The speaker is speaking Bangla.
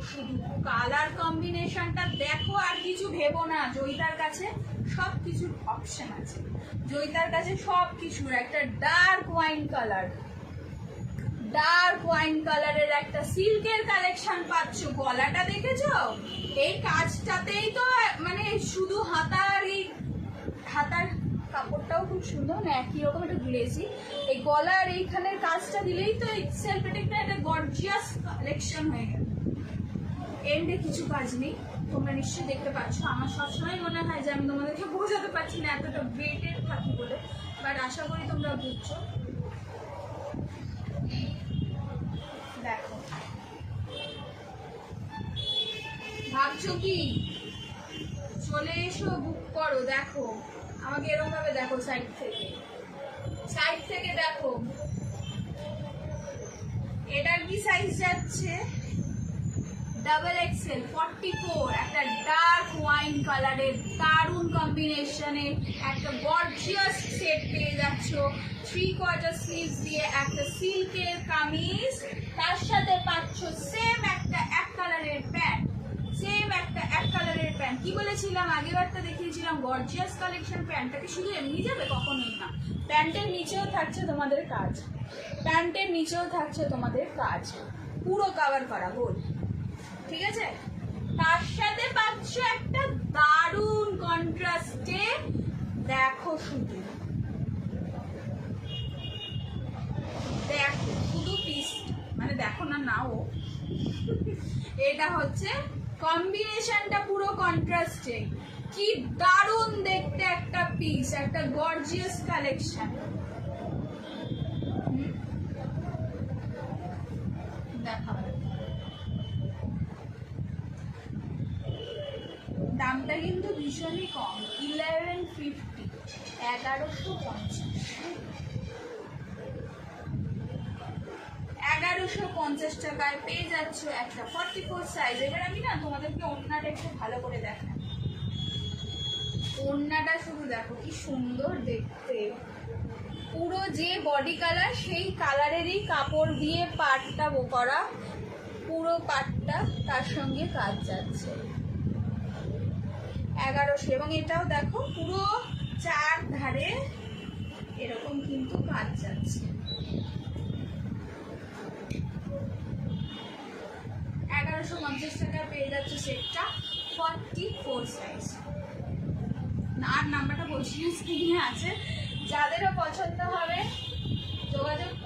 শুধু কালার কম্বিনেশনটা দেখো, আর কিছু ভেবো না। জয়িতার কাছে সব কিছুর অপশন আছে, জয়িতার কাছে সব কিছুর। একটা ডার্ক ওয়াইন কালারের একটা সিল্কের কালেকশন পাচ্ছ। গলাটা দেখেছো? এই কাজটাতেই তো মানে শুধু হাতার কাপড়টাও খুব সুন্দর, না একই রকম একটা গ্লেজি। এই গলার এইখানের কাজটা দিলেই তো সেলফ একটা গর্জিয়াস কালেকশন হয়ে গেল। এন্ডে কিছু কাজ নেই, তোমরা নিশ্চয়ই দেখতে পাচ্ছ। আমার সবসময় মনে হয় যে আমি তোমাদেরকে বোঝাতে পারছি না, এতটা ওয়েটেড থাকি বলে, বাট আশা করি তোমরা বুঝছো। দেখো, ভাবছো কি? চলে এসো, বুক করো। দেখো আমাকে এরকম ভাবে দেখো, সাইড থেকে দেখো। এটার কি সাইজ যাচ্ছে? Double XL 44। একটা ডার্ক ওয়াইন কালারের দারুণ কম্বিনেশনে একটা গর্জিয়াস সেট পেয়ে যাচ্ছ। 3/4 স্লিভস দিয়ে একটা সিল্কের কামিজ, তার সাথে পাচ্ছ সেম একটা এক কালারের প্যান্ট। কি বলেছিলাম আগেবারটা দেখিয়েছিলাম গর্জিয়াস কালেকশন। প্যান্টটাকে শুধু এমনি যাবে? কখনোই না। প্যান্টের নিচেও থাকছে তোমাদের কাজ, পুরো কভার করা গোল, ঠিক আছে? তার সাথে পাচ্ছ একটা দারুণ কন্ট্রাস্টে, দেখো শুধু পিস, মানে দেখো না, নাও এটা হচ্ছে কম্বিনেশনটা পুরো কন্ট্রাস্টে। কি দারুণ দেখতে একটা পিস, একটা গর্জিয়াস কালেকশন। দেখাবো, দামটা কিন্তু ভীষণই কম, 1150, 1150 টাকায় পেয়ে যাচ্ছ একটা 44 সাইজ। এবার আমি না তোমাদেরকে ওড়নাটা একটু ভালো করে দেখাই। ওড়নাটা শুধু দেখো কি সুন্দর দেখতে, পুরো যে বডি কালার সেই কালারেরই কাপড় দিয়ে পাটটা করা, পুরো পাটটা তার সঙ্গে কাজ যাচ্ছে। 1100। এবং এটাও দেখো পুরো চার ধারে এরকম কিন্তু কাজ যাচ্ছে। 1150 টাকায় পেয়ে যাচ্ছে সেটটা 44 সাইজ। আর নাম্বারটা বলছি, স্ক্রিনে আছে। যাদেরও পছন্দ হবে যোগাযোগ করে